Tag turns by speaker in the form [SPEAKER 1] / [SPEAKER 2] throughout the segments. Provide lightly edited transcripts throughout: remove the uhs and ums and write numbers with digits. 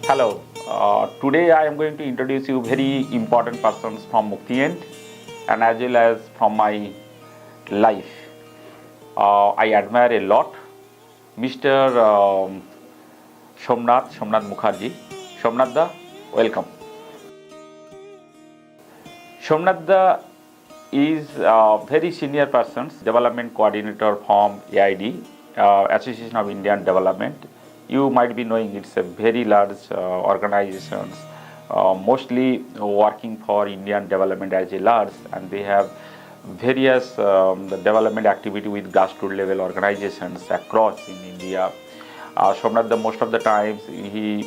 [SPEAKER 1] Hello, today I am going to introduce you very important persons from Mukti and as well as from my life. I admire a lot Mr. Somnath Mukherjee. Somnath da, welcome. Somnath da is a very senior person, development coordinator from AID, Association of Indian Development. You might be knowing it's a very large organization, mostly working for Indian development as a large, and they have various development activity with grassroots level organizations across in India. Somnath, most of the times he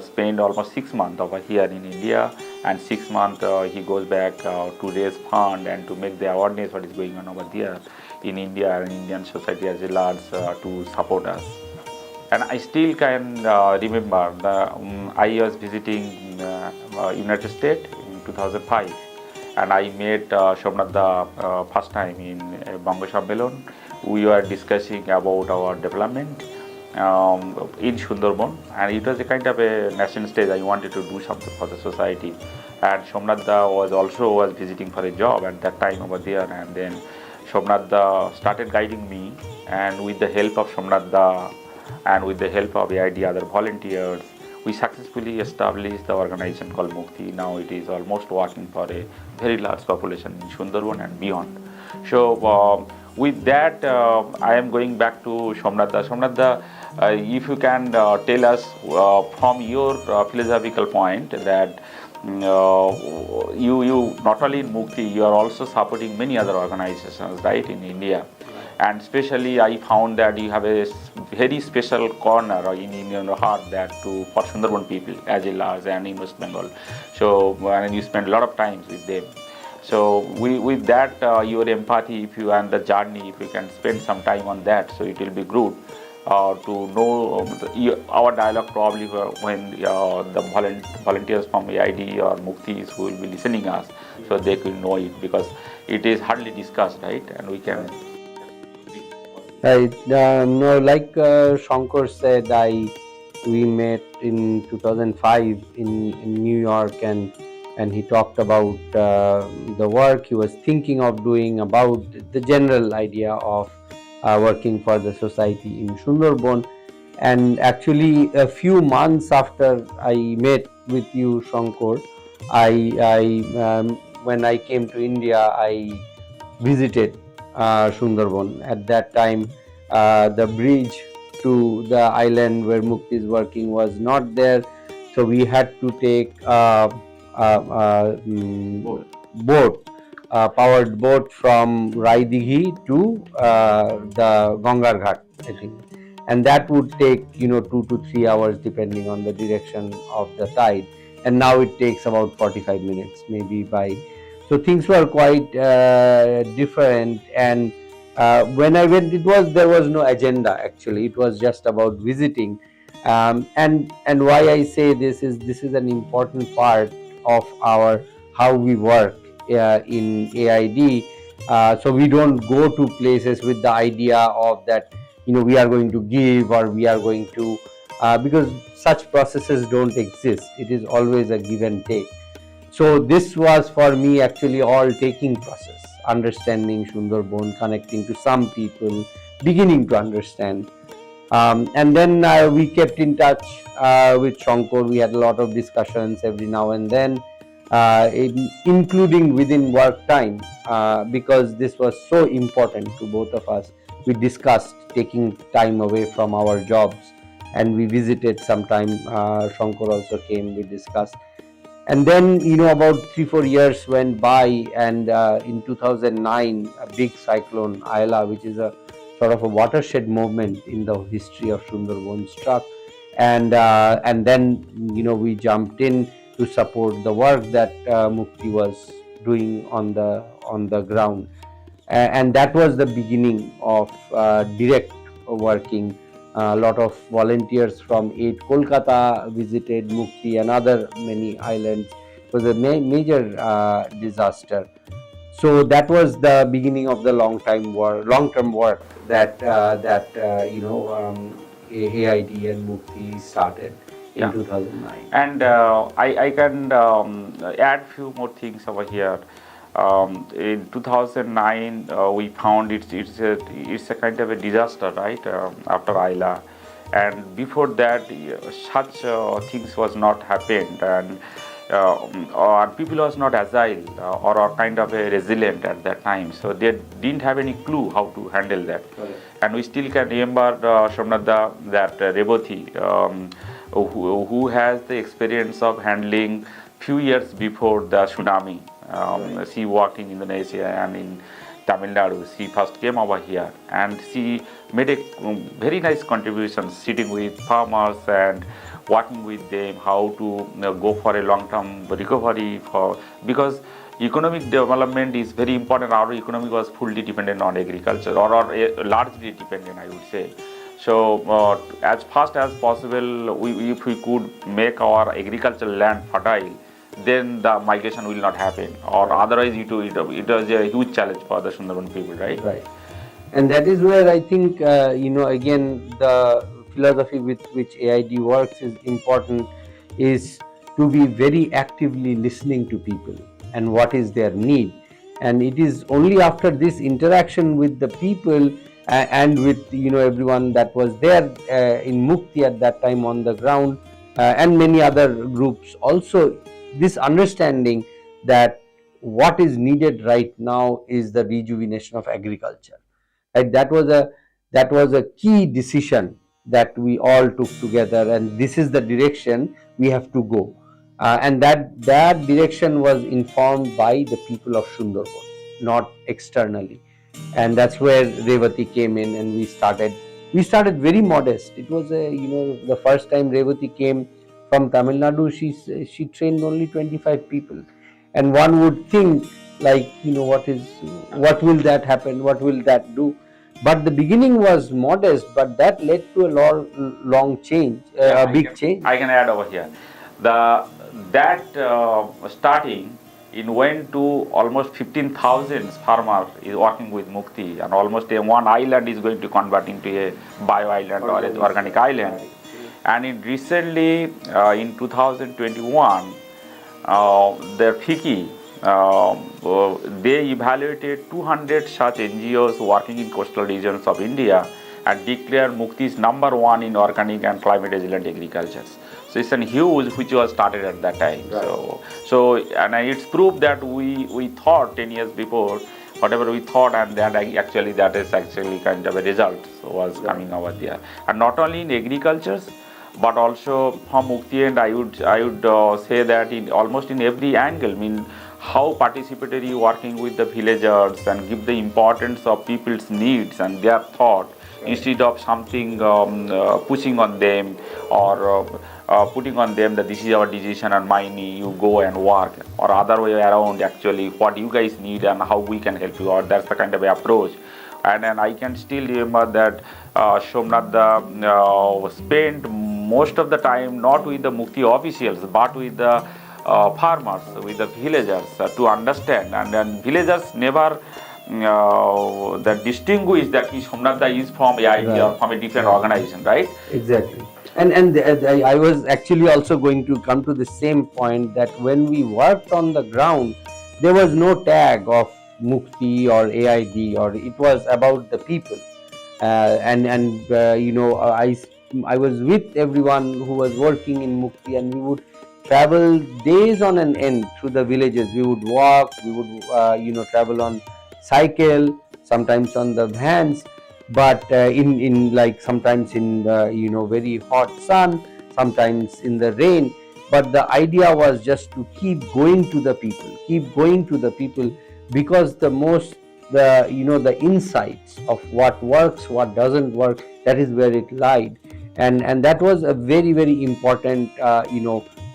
[SPEAKER 1] spend almost 6 months over here in India, and 6 months he goes back to raise fund and to make the awareness what is going on over there in India and Indian society as a large to support us. And I still can remember I was visiting United States in 2005, and I met Somnath first time in Bongo Sommelon. We were discussing about our development in Sundarbans, and it was a kind of a national stage. I wanted to do something for the society, and Somnath was visiting for a job at that time over there, and then Somnath started guiding me, and with the help of Somnath and with the help of AID other volunteers, we successfully established the organization called Mukti. Now it is almost working for a very large population in Sundarbans and beyond. So with that, I am going back to Somnath. Somnath, if you can tell us from your philosophical point that you not only in Mukti, you are also supporting many other organizations, right, in India. And especially I found that you have a very special corner in your heart that for Sundarban people as a large and in West Bengal. So and you spend a lot of time with them. So with that, your empathy, if you and the journey, if you can spend some time on that, so it will be good to know our dialogue probably when the volunteers from AID or Muktis who will be listening us, so they could know it because it is hardly discussed, right? And we can.
[SPEAKER 2] Right. No, like Shankar said, we met in 2005 in New York, and he talked about the work he was thinking of doing, about the general idea of working for the society in Sundarbans. And actually, a few months after I met with you, Shankar, when I came to India, I visited Sundarbans. At that time, the bridge to the island where Mukti is working was not there, so we had to take boat, powered boat from Raidighi to the Gangar Ghat, I think, and that would take 2 to 3 hours depending on the direction of the tide. And now it takes about 45 minutes, maybe by. So things were quite different, and when I went, there was no agenda. Actually, it was just about visiting, and why I say this is an important part of our how we work in AID. So we don't go to places with the idea of that we are going to give or we are going to because such processes don't exist. It is always a give and take. So this was for me actually all taking process, understanding Sundarbans, connecting to some people, beginning to understand. And then we kept in touch with Shankar. We had a lot of discussions every now and then, including within work time, because this was so important to both of us. We discussed taking time away from our jobs, and we visited sometime. Shankar also came, we discussed. And then, about 3-4 years went by, and in 2009, a big cyclone, Aila, which is a sort of a watershed movement in the history of Sundarbans, struck. And then, we jumped in to support the work that Mukti was doing on the ground. And that was the beginning of direct working. A lot of volunteers from 8 Kolkata visited Mukti and other many islands. It was a major disaster. So that was the beginning of the long-term work that AID and Mukti started. in
[SPEAKER 1] Yeah.
[SPEAKER 2] 2009.
[SPEAKER 1] And I can add few more things over here. In 2009, we found it's a kind of a disaster, right? After Aila, and before that, such things was not happened, and or people was not agile or kind of a resilient at that time, so they didn't have any clue how to handle that.
[SPEAKER 2] Correct.
[SPEAKER 1] And we still can remember Somnath that Revati, who has the experience of handling few years before the tsunami.
[SPEAKER 2] Right.
[SPEAKER 1] She worked in Indonesia and in Tamil Nadu. She first came over here and she made a very nice contribution, sitting with farmers and working with them how to go for a long-term recovery for, because economic development is very important. Our economy was fully dependent on agriculture, or largely dependent, I would say. So as fast as possible, if we could make our agricultural land fertile, then the migration will not happen, or otherwise it was a huge challenge for the Sundarban people, right?
[SPEAKER 2] Right. And that is where I think, again, the philosophy with which AID works is important, is to be very actively listening to people and what is their need. And it is only after this interaction with the people and with, everyone that was there in Mukti at that time on the ground, and many other groups also, this understanding that what is needed right now is the rejuvenation of agriculture. Right? That was a key decision that we all took together, and this is the direction we have to go. And that direction was informed by the people of Sundarban, not externally. And that's where Revati came in, and we started very modest. It was the first time Revati came from Tamil Nadu. She trained only 25 people, and one would think, like, what will that happen, what will that do. But the beginning was modest, but that led to a long change,
[SPEAKER 1] Yeah,
[SPEAKER 2] a big change.
[SPEAKER 1] I can add over here. That starting in went to almost 15,000 farmers is working with Mukti, and almost one island is going to convert into a bio island or an organic island. And in recently in 2021, the FICCI, they evaluated 200 such NGOs working in coastal regions of India and declared Mukti's #1 in organic and climate resilient agriculture. So it's a huge which was started at that time.
[SPEAKER 2] Right.
[SPEAKER 1] So and it's proof that we thought 10 years before whatever we thought, and that that is actually kind of a result was coming over there. And not only in agriculture, but also from Mukti, and I would say that in almost in every angle, I mean how participatory working with the villagers and give the importance of people's needs and their thought, instead of something pushing on them or putting on them that this is our decision and money, you go and work, or other way around, actually what you guys need and how we can help you out. That's the kind of approach. And then I can still remember that Somnath spent most of the time not with the Mukti officials but with the farmers, with the villagers to understand. And then villagers never that distinguish that Somnath is from AID or from a different organization, right?
[SPEAKER 2] Exactly. And I was actually also going to come to the same point, that when we worked on the ground, there was no tag of Mukti or AID, or it was about the people. I was with everyone who was working in Mukti, and we would travel days on an end through the villages. We would walk, we would travel on cycle, sometimes on the vans, but in like sometimes in very hot sun, sometimes in the rain. But the idea was just to keep going to the people, because the insights of what works, what doesn't work, that is where it lied. And that was a very, very important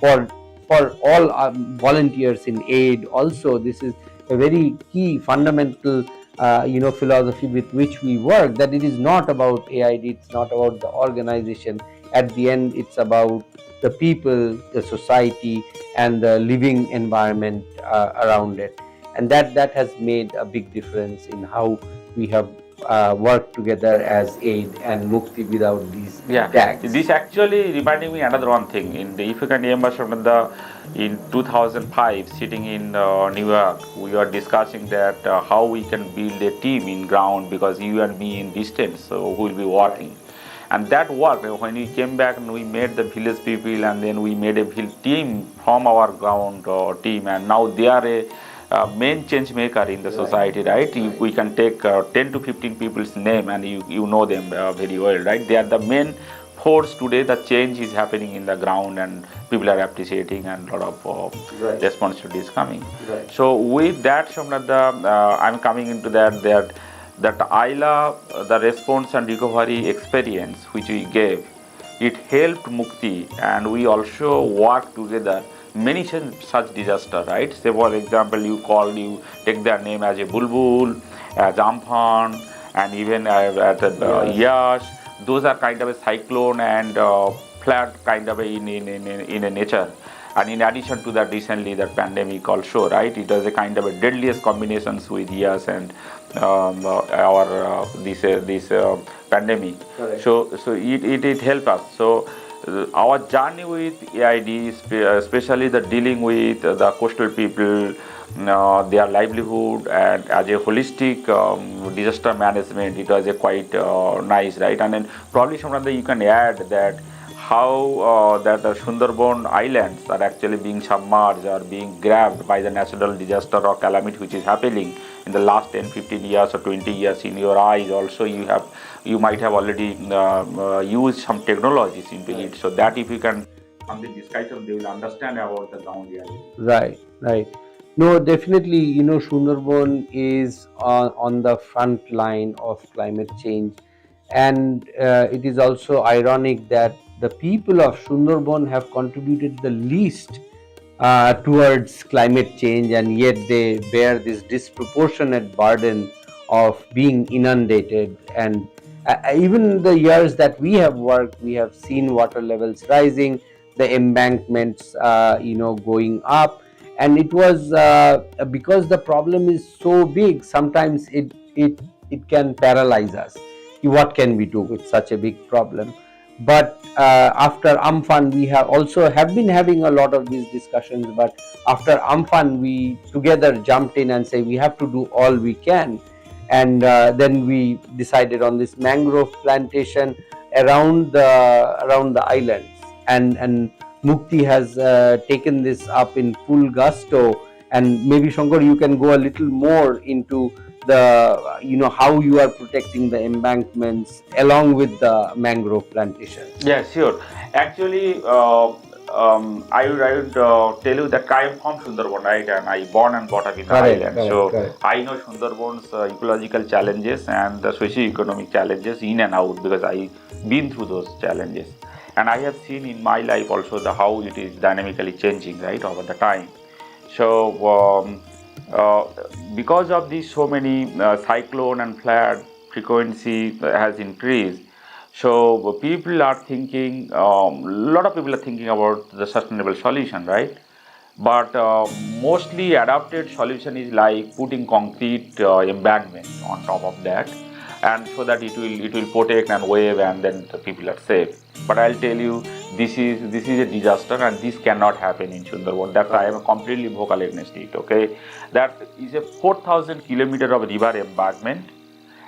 [SPEAKER 2] for all volunteers in aid. Also, this is a very key fundamental philosophy with which we work, that it is not about AID, it's not about the organization. At the end, it's about the people, the society, and the living environment around it. And that has made a big difference in how we have work together as AID and Mukti without these
[SPEAKER 1] Yeah,
[SPEAKER 2] tags.
[SPEAKER 1] this actually reminding me another one thing. In the if you can remember, Shabnanda, in 2005, sitting in New York, we were discussing that how we can build a team in ground because you and me in distance, so who will be working. And that worked. When we came back and we met the village people, and then we made a team from our ground team, and now they are a main change maker in the society, right? We can take 10 to 15 people's name, and you know them very well, right? They are the main force today. The change is happening in the ground, and people are appreciating, and a lot of responsibility is coming. So with that, Somnath, I'm coming into that Aila, the response and recovery experience which we gave, it helped Mukti, and we also worked together many such disaster, right? Say for example, you take their name as a Bulbul, as Amphan, and even at Yash. Those are kind of a cyclone and flood kind of in a nature. And in addition to that, recently that pandemic also, right? It was a kind of a deadliest combinations with Yash and our this pandemic. Correct. So it helped us. So our journey with AID, especially the dealing with the coastal people, their livelihood, and as a holistic disaster management, it was a quite nice, right? And then probably Somnath, you can add that how that the Sundarban islands are actually being submerged or being grabbed by the natural disaster or calamity which is happening in the last 10, 15 years or 20 years. In your eyes also you might have already used some technologies into it, so that if you can on the discussion they will understand about the ground reality.
[SPEAKER 2] Right. No, definitely, Sundarban is on the front line of climate change. And it is also ironic that the people of Sundarban have contributed the least towards climate change, and yet they bear this disproportionate burden of being inundated. And even the years that we have worked, we have seen water levels rising, the embankments going up, and it was because the problem is so big. Sometimes it can paralyze us. What can we do with such a big problem? But after Amphan, we have been having a lot of these discussions. But after Amphan, we together jumped in and say we have to do all we can. And then we decided on this mangrove plantation around the islands. And Mukti has taken this up in full gusto. And maybe Shankar, you can go a little more into the how you are protecting the embankments along with the mangrove plantation.
[SPEAKER 1] Yeah, sure. Actually, I would tell you that I am from Sundarban, right? And I born and brought up in the island. Correct. I know Sundarban's ecological challenges and the socio-economic challenges in and out because I've been through those challenges. And I have seen in my life also how it is dynamically changing, right, over the time. So, because of these so many cyclone and flood frequency has increased, so people are thinking, a lot of people are thinking about the sustainable solution, right? But mostly adapted solution is like putting concrete embankment on top of that, and so that it will protect and wave, and then the people are safe. But I'll tell you, this is a disaster, and this cannot happen in Sundarban. That's why I am completely vocal against it. Okay, that is a 4,000 kilometer of river embankment,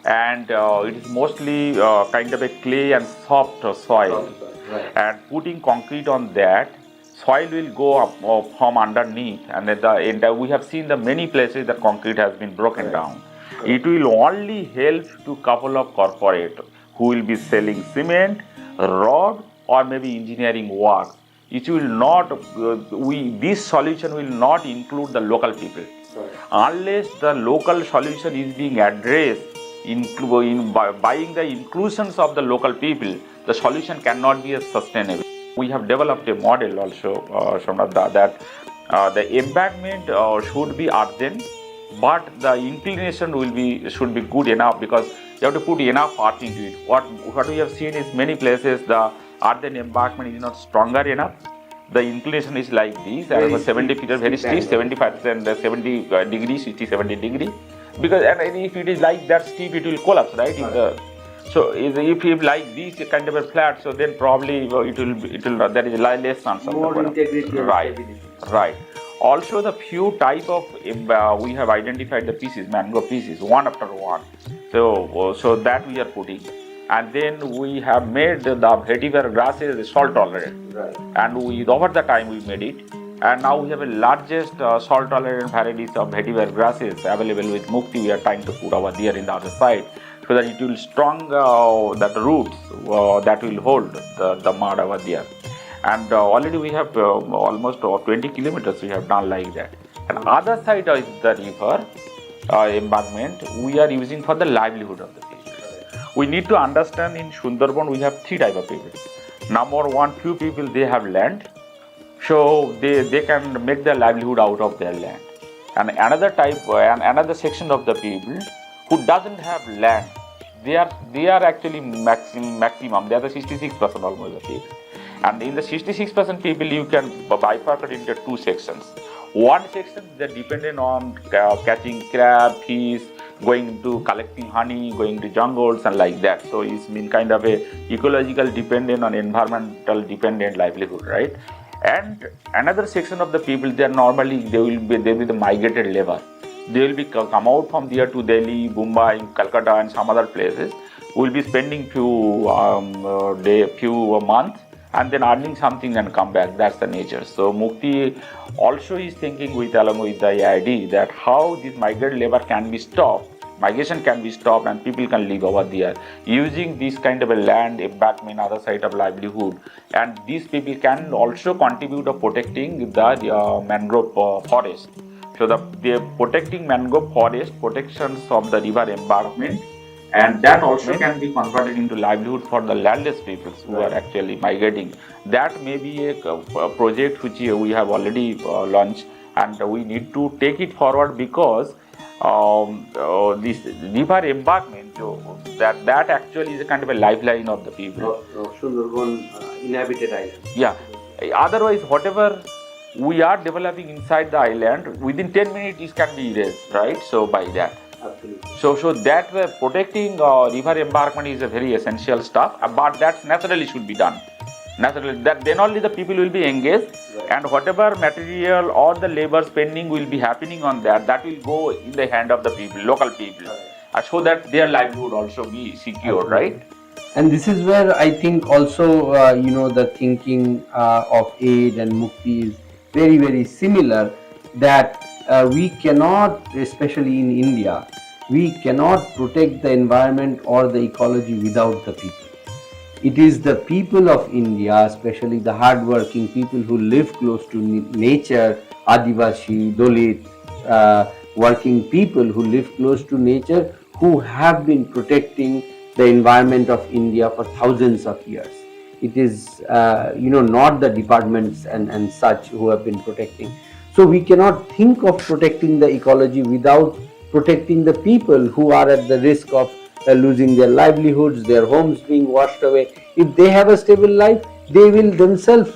[SPEAKER 1] and it is mostly kind of a clay and soft soil. Right. And putting concrete on that, soil will go up from underneath, and we have seen the many places that concrete has been broken down. It will only help to couple of corporate who will be selling cement, road, or maybe engineering work. It will not. This solution will not include the local people. Right. Unless the local solution is being addressed in buying the inclusions of the local people, the solution cannot be sustainable. We have developed a model also, that the embankment should be earthen, but the inclination should be good enough, because you have to put enough earth into it. What we have seen is many places the earthen embankment is not stronger enough. The inclination is like this, and 70 feet, very steep, 75% 70 degrees, 60, 70 degree. because and if it is like that steep, it will collapse, right? So if you like this kind of a flat, so then probably it will there is less chance of
[SPEAKER 2] more
[SPEAKER 1] the collapse.
[SPEAKER 2] integrity and
[SPEAKER 1] Right,
[SPEAKER 2] stability.
[SPEAKER 1] right. Also, the few type of we have identified the pieces, mango pieces, one after one. So that we are putting, and then we have made the vetiver grasses salt tolerant,
[SPEAKER 2] Right.
[SPEAKER 1] and over the time we made it, and now we have a largest salt tolerant varieties of vetiver grasses available with Mukti. We are trying to put over there in the other side, so that it will strong that roots that will hold the mud over there. And already we have almost 20 kilometers we have done like that. And other side of the river embankment we are using for the livelihood of the people. We need to understand in Sundarbans we have three type of people. Number one, few people they have land, so they can make their livelihood out of their land. And another type and another section of the people who doesn't have land, they are actually maximum. They are the 66% almost the people. And in the 66% people, you can bifurcate into two sections. One section that dependent on catching crab, fish, going to collecting honey, going to jungles and like that. So it's been kind of a ecological dependent on environmental dependent livelihood, right? And another section of the people, they will be the migrated labor. They will be come out from there to Delhi, Mumbai, Calcutta, and some other places. Will be spending few months and then earning something and come back. That's the nature. So Mukti also is thinking along with the AID that how this migrated labor can be stopped, migration can be stopped, and people can live over there using this kind of a land embankment, other side of livelihood. And these people can also contribute to protecting the mangrove forest. So they protecting mangrove forest, protections of the river embankment, and that also can be converted into livelihood for the landless peoples who are actually migrating. That may be a project which we have already launched, and we need to take it forward because this river embankment, that actually is a kind of a lifeline of the people.
[SPEAKER 2] Sundarbans inhabited island.
[SPEAKER 1] Yeah. Otherwise, whatever we are developing inside the island, within 10 minutes it can be erased, right? So by that.
[SPEAKER 2] Absolutely.
[SPEAKER 1] So that protecting river embankment is a very essential stuff, but that naturally should be done. Naturally, that then only the people will be engaged,
[SPEAKER 2] right.
[SPEAKER 1] And whatever material or the labor spending will be happening on that will go in the hand of the people, local people,
[SPEAKER 2] right.
[SPEAKER 1] So that their livelihood also be secure, right?
[SPEAKER 2] And this is where I think also the thinking of AID and Mukti is very, very similar, that we cannot, especially in India, we cannot protect the environment or the ecology without the people. It is the people of India, especially the hard-working people who live close to nature, Adivashi, Dalit, working people who live close to nature, who have been protecting the environment of India for thousands of years. It is, not the departments and such who have been protecting. So we cannot think of protecting the ecology without protecting the people who are at the risk of losing their livelihoods, their homes being washed away. If they have a stable life, they will themselves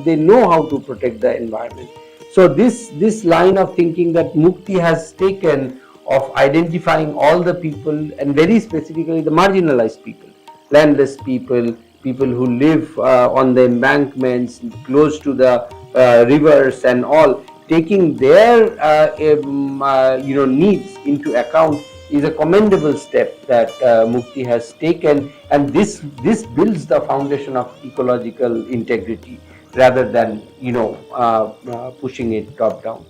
[SPEAKER 2] they know how to protect the environment. So this line of thinking that Mukti has taken of identifying all the people, and very specifically the marginalized people, landless people, people who live on the embankments close to the rivers and all, taking their needs into account is a commendable step that Mukti has taken, and this builds the foundation of ecological integrity rather than pushing it top down.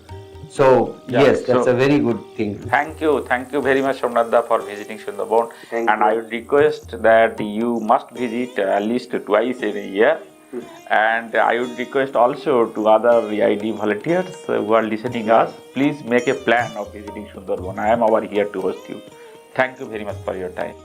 [SPEAKER 2] So yes, that's a very good thing.
[SPEAKER 1] Thank you very much, Somnath, for visiting Sundarbans. And I would request that you must visit at least twice in a year. And I would request also to other AID volunteers who are listening us, please make a plan of visiting Sundarbans. I am over here to host you. Thank you very much for your time.